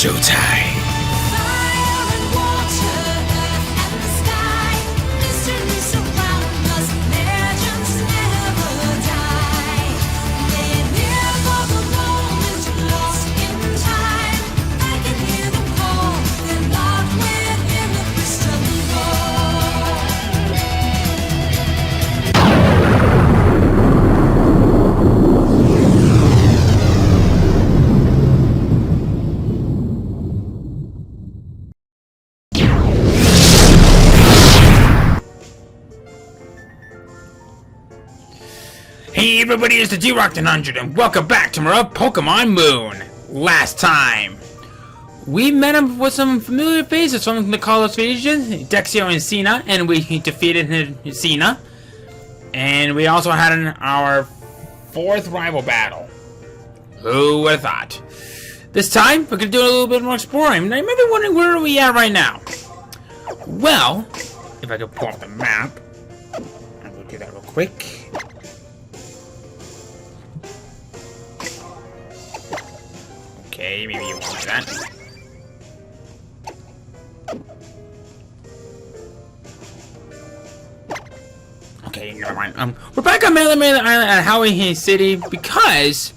showtime. Fire and water, earth and the sky. Mysteries surround us, legends never die. They live for the moment lost in time. I can hear them call, they're locked within the crystal ball. Hey everybody, it's the D-Rock100 and welcome back to more of Pokemon Moon. Last time, we met him with some familiar faces from the Kalos region, Dexio and Cena, and we defeated Cena. And we also had our fourth rival battle. Who would have thought? This time, we're going to do a little bit more exploring. Now you might be wondering, where are we at right now? Well, if I could pull up the map, I'm going to do that real quick. Okay, maybe you want that. Okay, never mind. We're back on Melee Island at Howie City because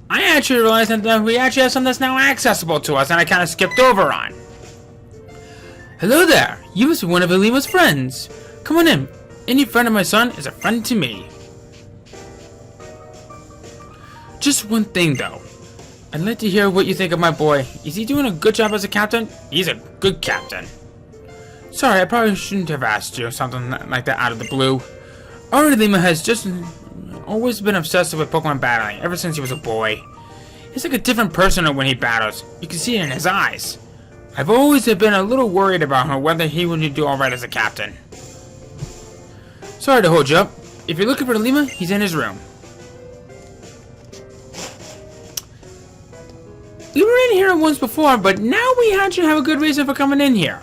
I actually realized that we actually have something that's now accessible to us, and I kind of skipped over on. Hello there. You must be one of Ilima's friends. Come on in. Any friend of my son is a friend to me. Just one thing, though. I'd like to hear what you think of my boy. Is he doing a good job as a captain? He's a good captain. Sorry, I probably shouldn't have asked you something like that out of the blue. Our Ilima has just always been obsessed with Pokemon battling, ever since he was a boy. He's like a different person when he battles. You can see it in his eyes. I've always been a little worried about him, whether he would do alright as a captain. Sorry to hold you up. If you're looking for Ilima, he's in his room. We were in here once before, but now we actually have a good reason for coming in here.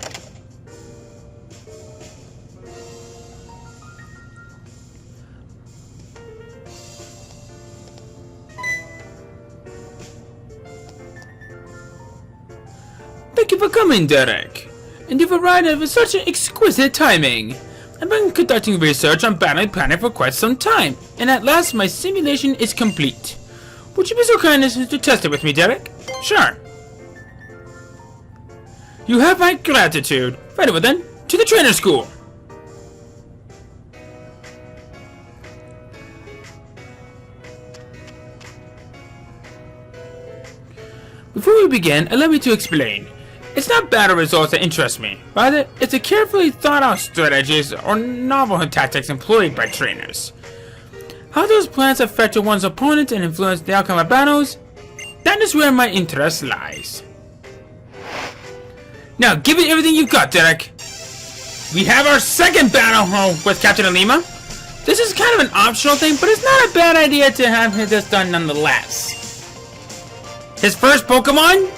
Thank you for coming, Derek. And you've arrived with such an exquisite timing. I've been conducting research on Battling Planet for quite some time, and at last my simulation is complete. Would you be so kind as to test it with me, Derek? Sure. You have my gratitude. Very well then, to the trainer school. Before we begin, allow me to explain. It's not battle results that interest me. Rather, it's the carefully thought out strategies or novel tactics employed by trainers. How those plans affect one's opponent and influence the outcome of battles, that is where my interest lies. Now, give it everything you've got, Derek. We have our second battle with Captain Ilima. This is kind of an optional thing, but it's not a bad idea to have this done nonetheless. His first Pokemon?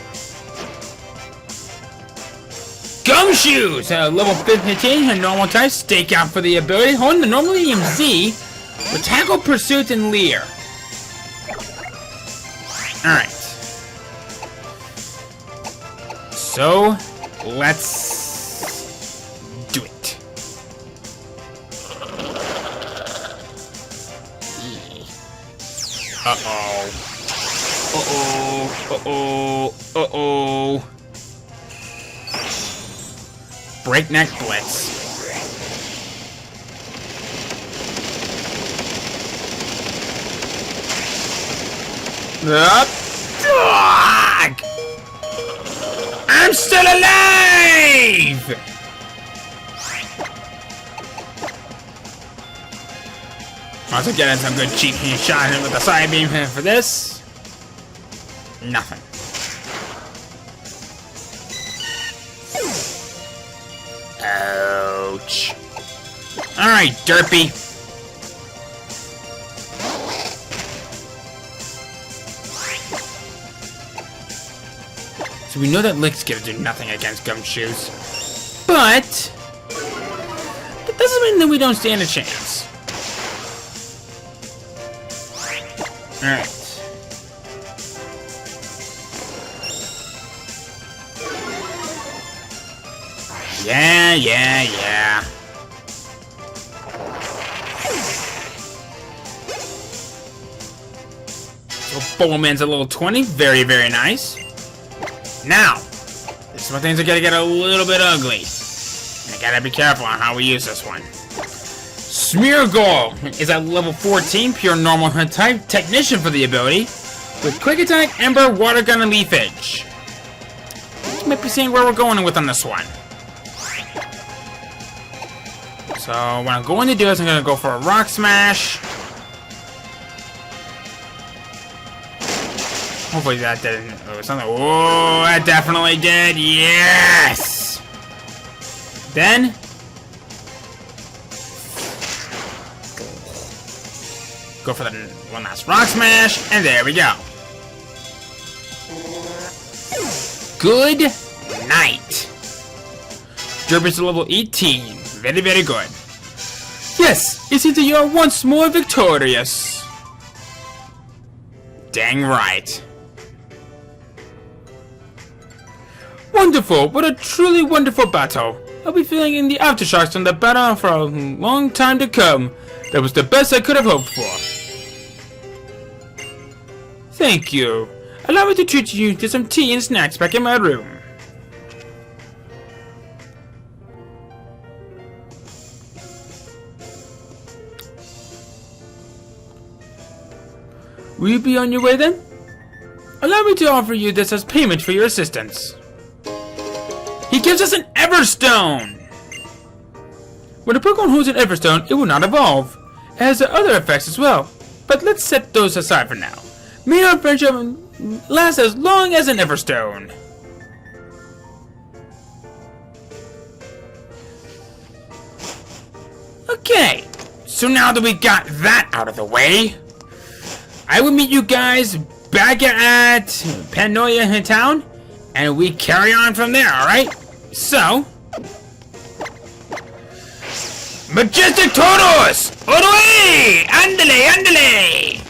Gumshoes! Level 15, a normal type, stake out for the ability, holding the normal medium Z, with tackle, pursuit, and leer. Alright. So, let's do it. Uh-oh. Uh-oh. Uh-oh. Uh-oh. Breakneck Blitz. Up. Dog! I'm still alive! Also getting some good cheap shot with the side beam for this. Nothing. Ouch. Alright, Derpy. So we know that Lick's gonna do nothing against Gumshoes. But that doesn't mean that we don't stand a chance. Alright. Yeah. So Bowman's a little 20. Very, very nice. Now, this is where things are gonna get a little bit ugly. I gotta be careful on how we use this one. Smeargle is at level 14, pure normal type, technician for the ability, with quick attack, ember, water gun, and leaf edge. You might be seeing where we're going with on this one. So what I'm going to do is I'm gonna go for a rock smash. Hopefully that didn't. Oh, something. Oh, that definitely did. Yes. Then go for the one last rock smash, and there we go. Good night. Derby's level 18. Very, very good. Yes, it seems that you are once more victorious. Dang right. Wonderful! What a truly wonderful battle. I'll be feeling the aftershocks from the battle for a long time to come. That was the best I could have hoped for. Thank you. Allow me to treat you to some tea and snacks back in my room. Will you be on your way then? Allow me to offer you this as payment for your assistance. He gives us an Everstone! When a Pokemon holds an Everstone, it will not evolve. It has other effects as well, but let's set those aside for now. May our friendship last as long as an Everstone. Okay, so now that we got that out of the way, I will meet you guys back at Panoia town, and we carry on from there, alright? So, Majestic Tauros! Oroi! Andale!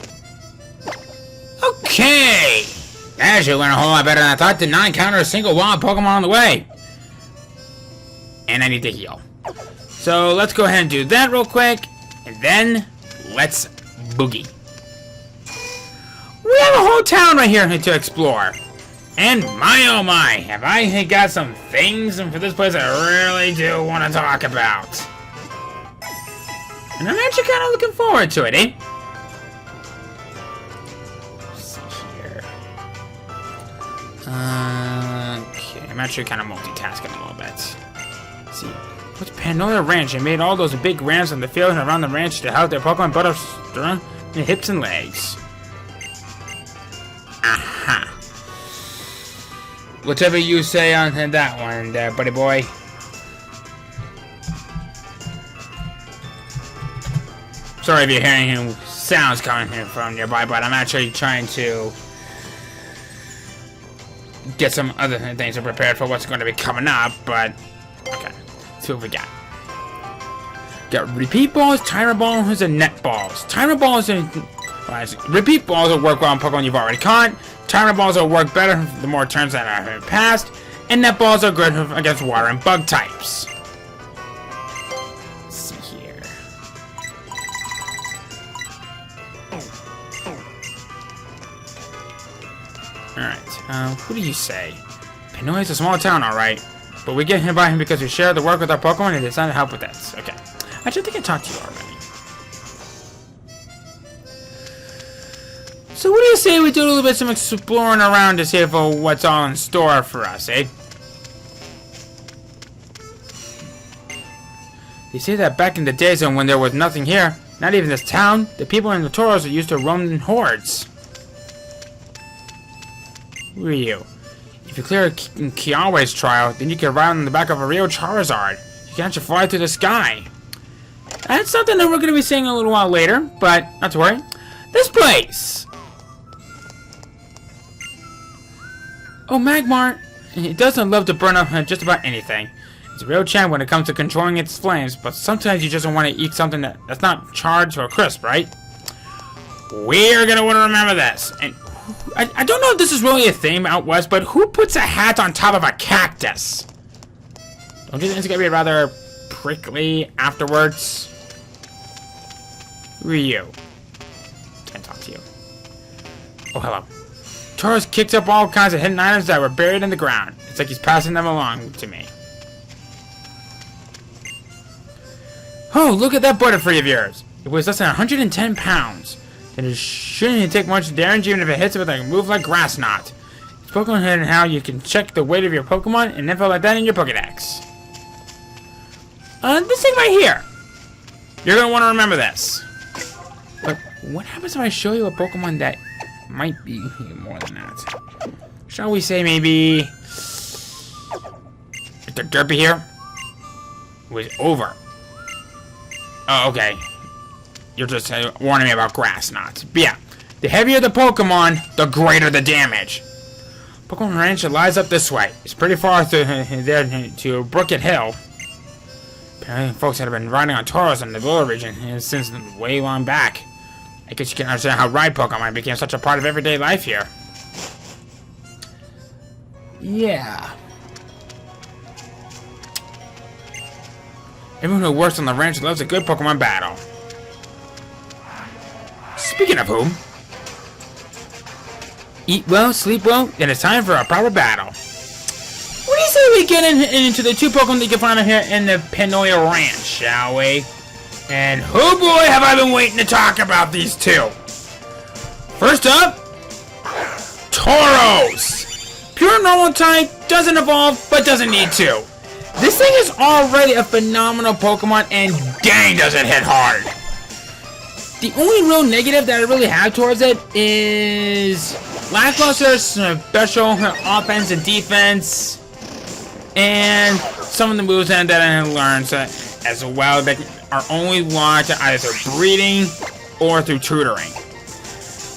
Okay! That actually went a whole lot better than I thought. Did not encounter a single wild Pokemon on the way. And I need to heal. So, let's go ahead and do that real quick. And then, let's boogie. We have a whole town right here to explore. And my oh my, have I got some things for this place I really do want to talk about. And I'm actually kind of looking forward to it, eh? Let's see here. Okay, I'm actually kind of multitasking a little bit. Let's see, what's Panoia Ranch? They made all those big ramps on the field and around the ranch to house their Pokemon butters, their hips and legs. Aha. Whatever you say on that one there, buddy boy. Sorry if you're hearing sounds coming from nearby, but I'm actually trying to get some other things prepared for what's going to be coming up, but okay. Let's see what we got. Got repeat balls, timer balls, and net balls. Timer balls and repeat balls will work well on Pokemon you've already caught. Timer balls will work better the more turns that have passed, and net balls are good against water and bug types. Let's see here. Alright, who do you say? Panoia's a small town, alright, but we get hit by him because we share the work with our Pokemon and decided to help with that. Okay. I just think I talked to you already. So what do you say we do a little bit some exploring around to see if what's all in store for us, eh? You see that back in the days when there was nothing here, not even this town, the people in the Tauros used to roam in hordes. Who are you? If you clear Kiawe's trial, then you can ride on the back of a real Charizard. You can actually fly through the sky. That's something that we're going to be seeing a little while later, but not to worry. This place! Oh, Magmar, it doesn't love to burn up just about anything. It's a real champ when it comes to controlling its flames, but sometimes you just don't want to eat something that's not charred or crisp, right? We're gonna want to remember this. And I don't know if this is really a thing out west, but who puts a hat on top of a cactus? Don't you think it's gonna be rather prickly afterwards? Who are you? Can't talk to you. Oh, hello. Taurus kicked up all kinds of hidden items that were buried in the ground. It's like he's passing them along to me. Oh, look at that butterfree of yours. It weighs less than 110 pounds. And it shouldn't take much damage even if it hits it with a move like Grass Knot. It's Pokemon and how you can check the weight of your Pokemon and info like that in your Pokedex. This thing right here. You're gonna want to remember this. But what happens if I show you a Pokemon that might be more than that? Shall we say maybe Mr. Derpy here was over. Oh, okay. You're just warning me about Grass Knots. But yeah, the heavier the Pokemon, the greater the damage. Pokemon Ranch lies up this way. It's pretty far through there to Brookett Hill. Apparently, folks that have been riding on Tauros in the Villa region since way long back. I guess you can understand how ride Pokemon became such a part of everyday life here. Yeah. Everyone who works on the ranch loves a good Pokemon battle. Speaking of whom, eat well, sleep well, and it's time for a proper battle. What do you say we get into the two Pokemon that you can find out here in the Panoia Ranch, shall we? And oh boy, have I been waiting to talk about these two. First up, Tauros. Pure normal type, doesn't evolve, but doesn't need to. This thing is already a phenomenal Pokemon, and dang does it hit hard. The only real negative that I really have towards it is lackluster special offense and defense, and some of the moves that I learned as well that are only locked either through breeding or through tutoring.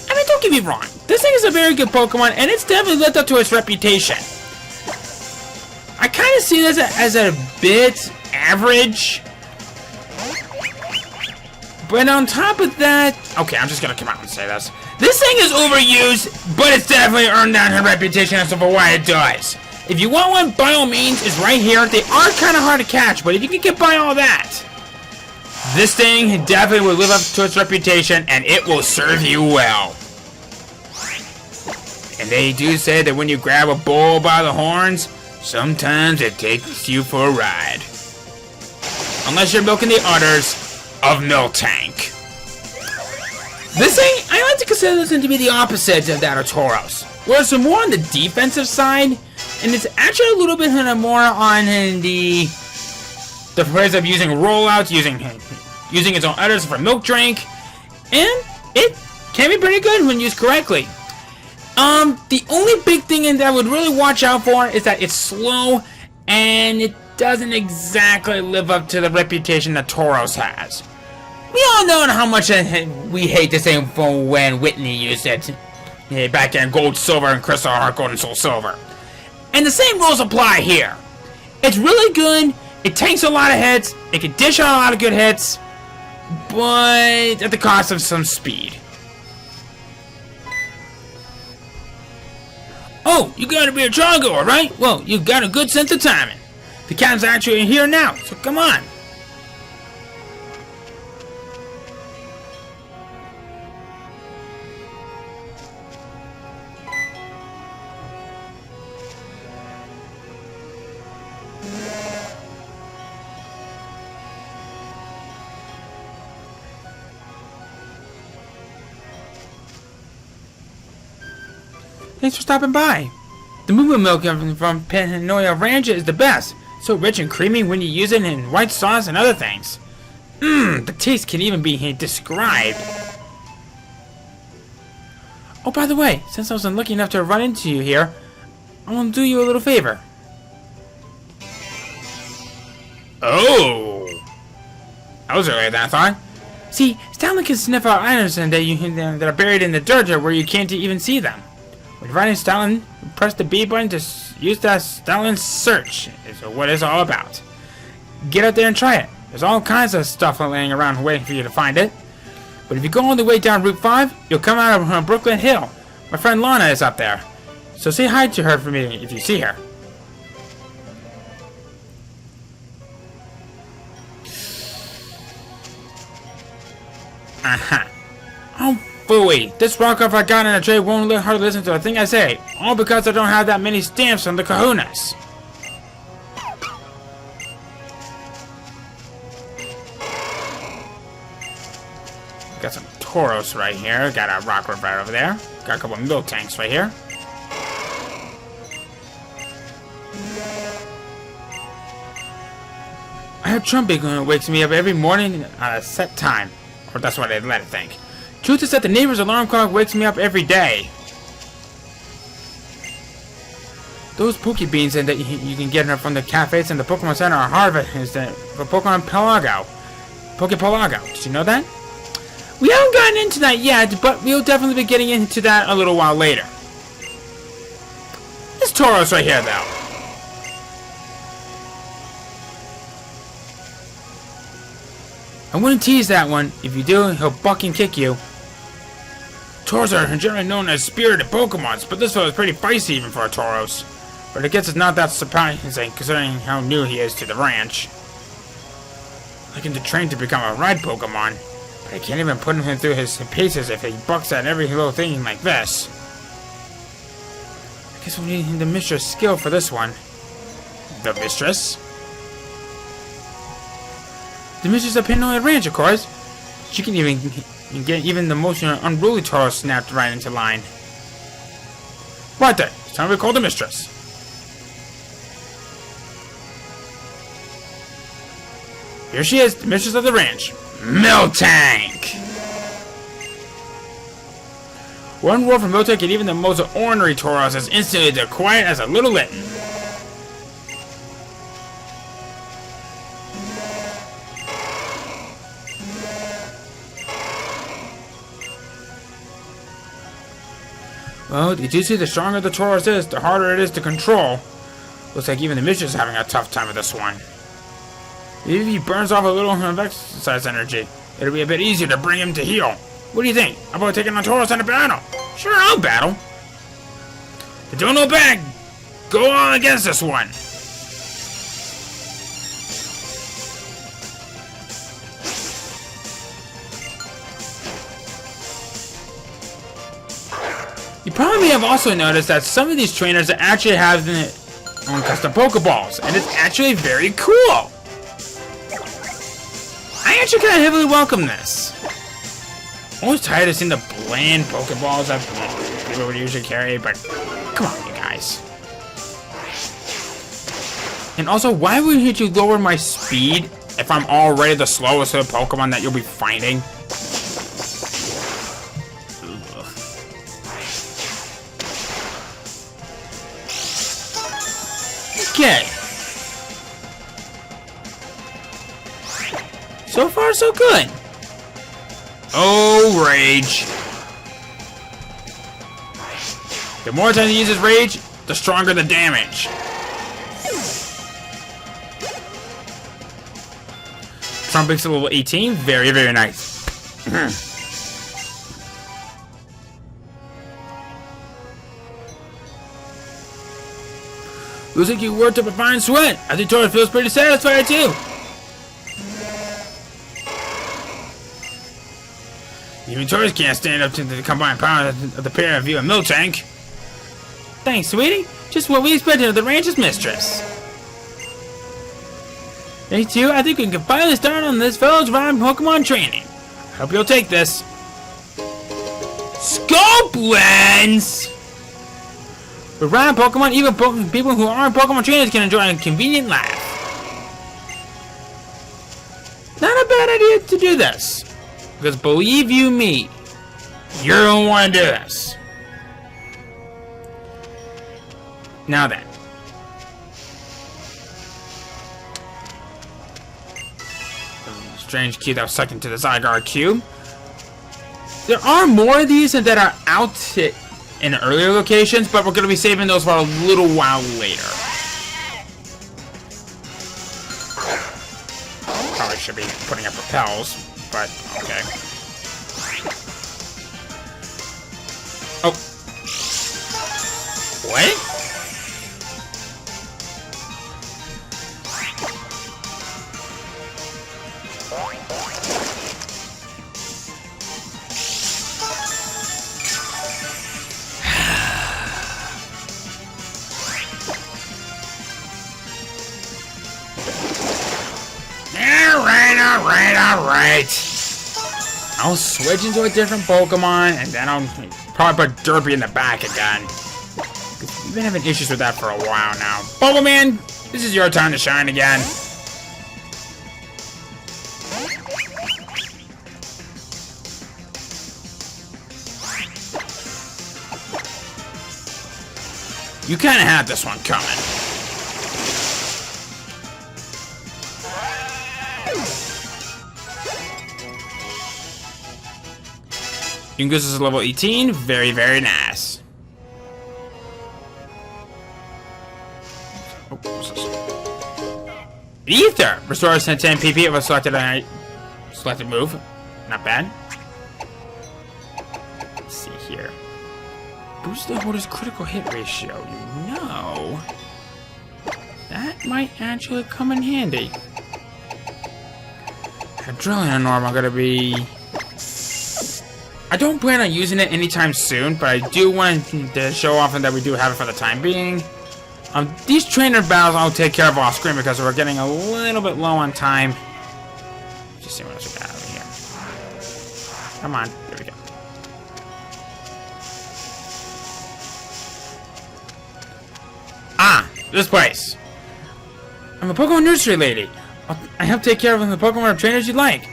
I mean, don't get me wrong, this thing is a very good Pokemon, and it's definitely lived up to its reputation. I kind of see this as a bit average. But on top of that, okay, I'm just gonna come out and say this. This thing is overused, but it's definitely earned down her reputation as to why it does. If you want one, by all means, it's right here. They are kind of hard to catch, but if you can get by all that, this thing definitely will live up to its reputation, and it will serve you well. And they do say that when you grab a bull by the horns, sometimes it takes you for a ride. Unless you're milking the udders of Miltank. This thing, I like to consider this to be the opposite of that of Tauros. Whereas it's more on the defensive side, and it's actually a little bit more on the phrase of using rollouts, using its own udders for milk drink, and it can be pretty good when used correctly. The only big thing that I would really watch out for is that it's slow, and it doesn't exactly live up to the reputation that Tauros has. We all know how much we hate this thing from when Whitney used it back in Gold, Silver, and Crystal Heart Gold and Soul Silver. And the same rules apply here. It's really good, it takes a lot of hits, it can dish out a lot of good hits, but at the cost of some speed. Oh, you gotta be a trial goer, right? Well, you got a good sense of timing. The cat's actually here now, so come on. Thanks for stopping by. The movement milk from Panoia Ranch is the best. So rich and creamy when you use it in white sauce and other things. The taste can even be described. Oh, by the way, since I was unlucky enough to run into you here, I want to do you a little favor. Oh! That was earlier than I thought. See, Stanley can sniff out items that are buried in the dirt where you can't even see them. When riding Stalin, press the B button to use that Stalin search. Is what it's all about. Get out there and try it. There's all kinds of stuff laying around waiting for you to find it. But if you go all the way down Route 5, you'll come out of Brooklyn Hill. My friend Lana is up there. So say hi to her for me if you see her. Uh-huh. Oh, phooey. This walk-off I got in a trade won't hardly listen to a thing I say. All because I don't have that many stamps on the kahunas. Got some Tauros right here. Got a rock river right over there. Got a couple of milk tanks right here. I have Trumpet who wakes me up every morning at a set time. Or that's what they let it think. Truth is that the neighbor's alarm clock wakes me up every day. Those Poke Beans that you can get from the cafes and the Pokemon Center are harvested for Pokemon Pelago. Pokepelago. Did you know that? We haven't gotten into that yet, but we'll definitely be getting into that a little while later. This Tauros right here, though. I wouldn't tease that one. If you do, he'll buck and kick you. Tauros are generally known as spirited Pokemons, but this one is pretty feisty even for a Tauros. But I guess it's not that surprising considering how new he is to the ranch. Looking to train to become a ride Pokemon, but I can't even put him through his paces if he bucks at every little thing like this. I guess we need the Mistress skill for this one. The Mistress? The Mistress of Pinoy Ranch, of course. She can even get even the most unruly Tauros snapped right into line. Right then, it's time to call the Mistress. Here she is, the Mistress of the Ranch. Miltank! One roar from Miltank and even the most ornery Tauros is instantly as quiet as a little litten. Well, did you see the stronger the Tauros is, the harder it is to control. Looks like even the Mistress is having a tough time with this one. If he burns off a little of exercise energy, it'll be a bit easier to bring him to heal. What do you think? How about taking on Tauros in a battle? Sure, I'll battle. But don't hold back. Go on against this one. You probably have also noticed that some of these trainers actually have their own custom Pokeballs, and it's actually very cool. I actually kind of heavily welcome this. I'm always tired of seeing the bland Pokeballs that people would usually carry, but come on, you guys. And also, why would you lower my speed if I'm already the slowest of the Pokemon that you'll be finding? Okay. So far, so good. Oh, Rage. The more times he uses Rage, the stronger the damage. Trumpet's a level 18. Very, very nice. Looks like you worked up a fine sweat. I think Tauros feels pretty satisfied too. Even Tauros can't stand up to the combined power of the pair of you and Miltank. Thanks, sweetie. Just what we expected of the ranch's mistress. Thanks to you, I think we can finally start on this fellow's rhyme Pokemon training. I hope you'll take this. Scope Lens! With rhyme Pokemon, even people who aren't Pokemon trainers can enjoy a convenient laugh. Not a bad idea to do this. Because believe you me, you're gonna want to do this. Now then. Strange cube that was sucked into the Zygarde cube. There are more of these that are out in earlier locations, but we're going to be saving those for a little while later. Probably should be putting up repels, but okay. Oh. What? Alright. I'll switch into a different Pokemon, and then I'll probably put Derpy in the back again. We've been having issues with that for a while now. Bulbaman, this is your time to shine again. You kind of had this one coming. Yungus is level 18. Very, very nice. Oh, what's this? Ether! Restores 10 PP of a selected move. Not bad. Let's see here. Boost the holder's critical hit ratio. You know, that might actually come in handy. Adrenaline Orb, I'm gonna be... I don't plan on using it anytime soon, but I do want to show off that we do have it for the time being. These trainer battles I'll take care of off screen because we're getting a little bit low on time. Just see what else we got over here. Come on, there we go. Ah, this place. I'm a Pokemon nursery lady. I help take care of the Pokemon or trainers you like.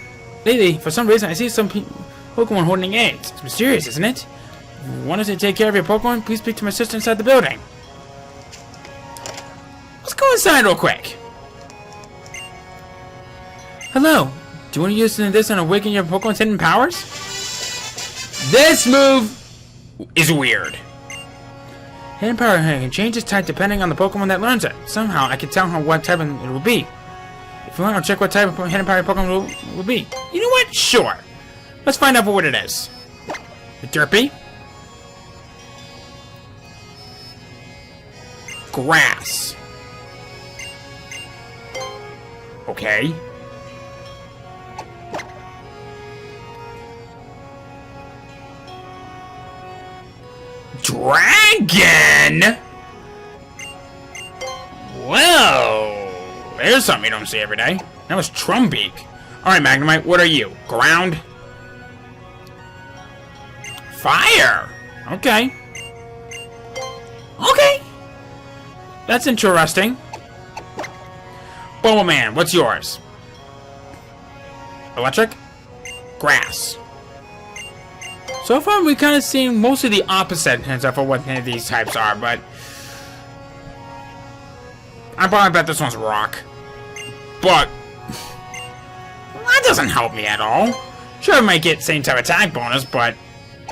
Lately, for some reason, I see some Pokemon holding eggs. It's mysterious, isn't it? If you want us to take care of your Pokemon, please speak to my sister inside the building. Let's go inside real quick. Hello. Do you want to use this and awaken your Pokemon's hidden powers? This move is weird. Hidden power can change its type depending on the Pokemon that learns it. Somehow, I can tell what type it will be. If you want, I'll check what type of hidden power your Pokemon will be. You know what? Sure. Let's find out what it is. The Derpy. Grass. Okay. Dragon? Whoa! There's something you don't see every day. That was Trumbeak. Alright, Magnemite, what are you? Ground? Fire! Okay. Okay! That's interesting. Bulbaman, what's yours? Electric? Grass. So far, we've kind of seen most of the opposite for what these types are, but I probably bet this one's rock. But that doesn't help me at all. Sure, I might get same type attack bonus, but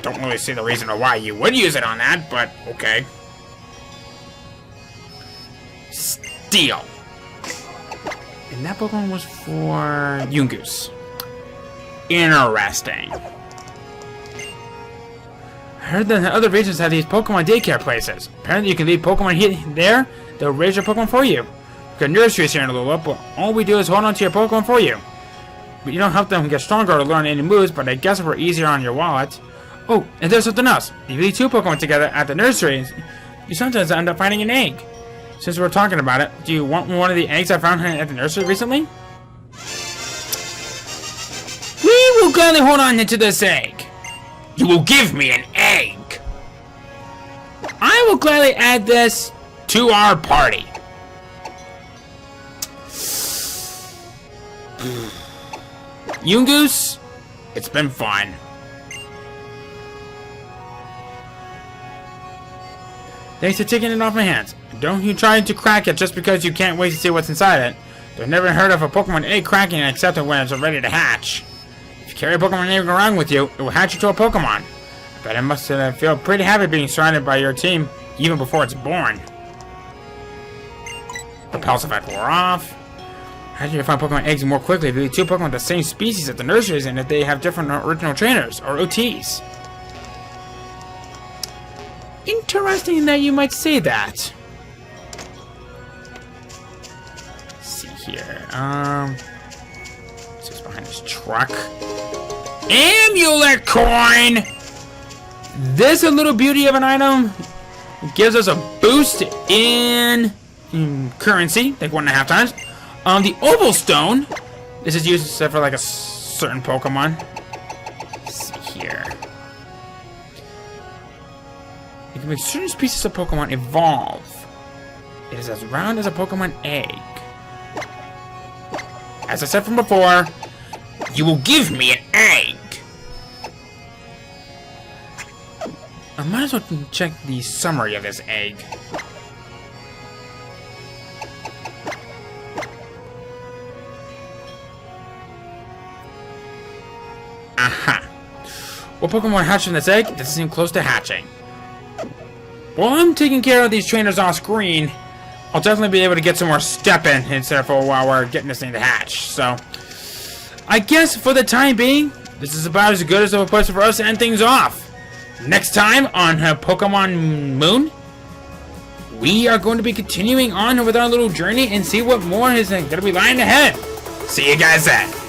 don't really see the reason why you would use it on that, but okay. Steel. And that Pokemon was for Yungoos. Interesting. I heard that other regions have these Pokemon daycare places. Apparently you can leave Pokemon here, there, they'll raise your Pokemon for you. We've got nurseries here in Ilima, but all we do is hold on to your Pokemon for you. But you don't help them get stronger or learn any moves, but I guess if we're easier on your wallet. Oh, and there's something else. If you leave two Pokemon together at the nursery, you sometimes end up finding an egg. Since we're talking about it, do you want one of the eggs I found at the nursery recently? We will gladly hold on to this egg. You will give me an egg. I will gladly add this to our party. Yungoos, it's been fun. Thanks for taking it off my hands. Don't you try to crack it just because you can't wait to see what's inside it. I've never heard of a Pokemon egg cracking except when it's ready to hatch. If you carry a Pokemon egg around with you, it will hatch into a Pokemon. But I must feel pretty happy being surrounded by your team even before it's born. Repulse effect wore off. How do you find Pokemon eggs more quickly if you leave two Pokemon of the same species at the nurseries and if they have different original trainers or OTs? Interesting that you might say that. Let's see here. What's this behind this truck? Amulet coin! This a little beauty of an item. It gives us a boost in currency, like 1.5 times. The oval stone This is used for like a certain Pokemon. Let's see here. You can make certain species of Pokemon evolve. It is as round as a Pokemon egg. As I said from before, you will give me an egg. I might as well check the summary of this egg. Aha. What Pokemon hatched from this egg? Doesn't seem close to hatching. While I'm taking care of these trainers off screen, I'll definitely be able to get some more step-in instead for while we're getting this thing to hatch. So, I guess for the time being, this is about as good as a place for us to end things off. Next time on Pokemon Moon, we are going to be continuing on with our little journey and see what more is going to be lying ahead. See you guys then.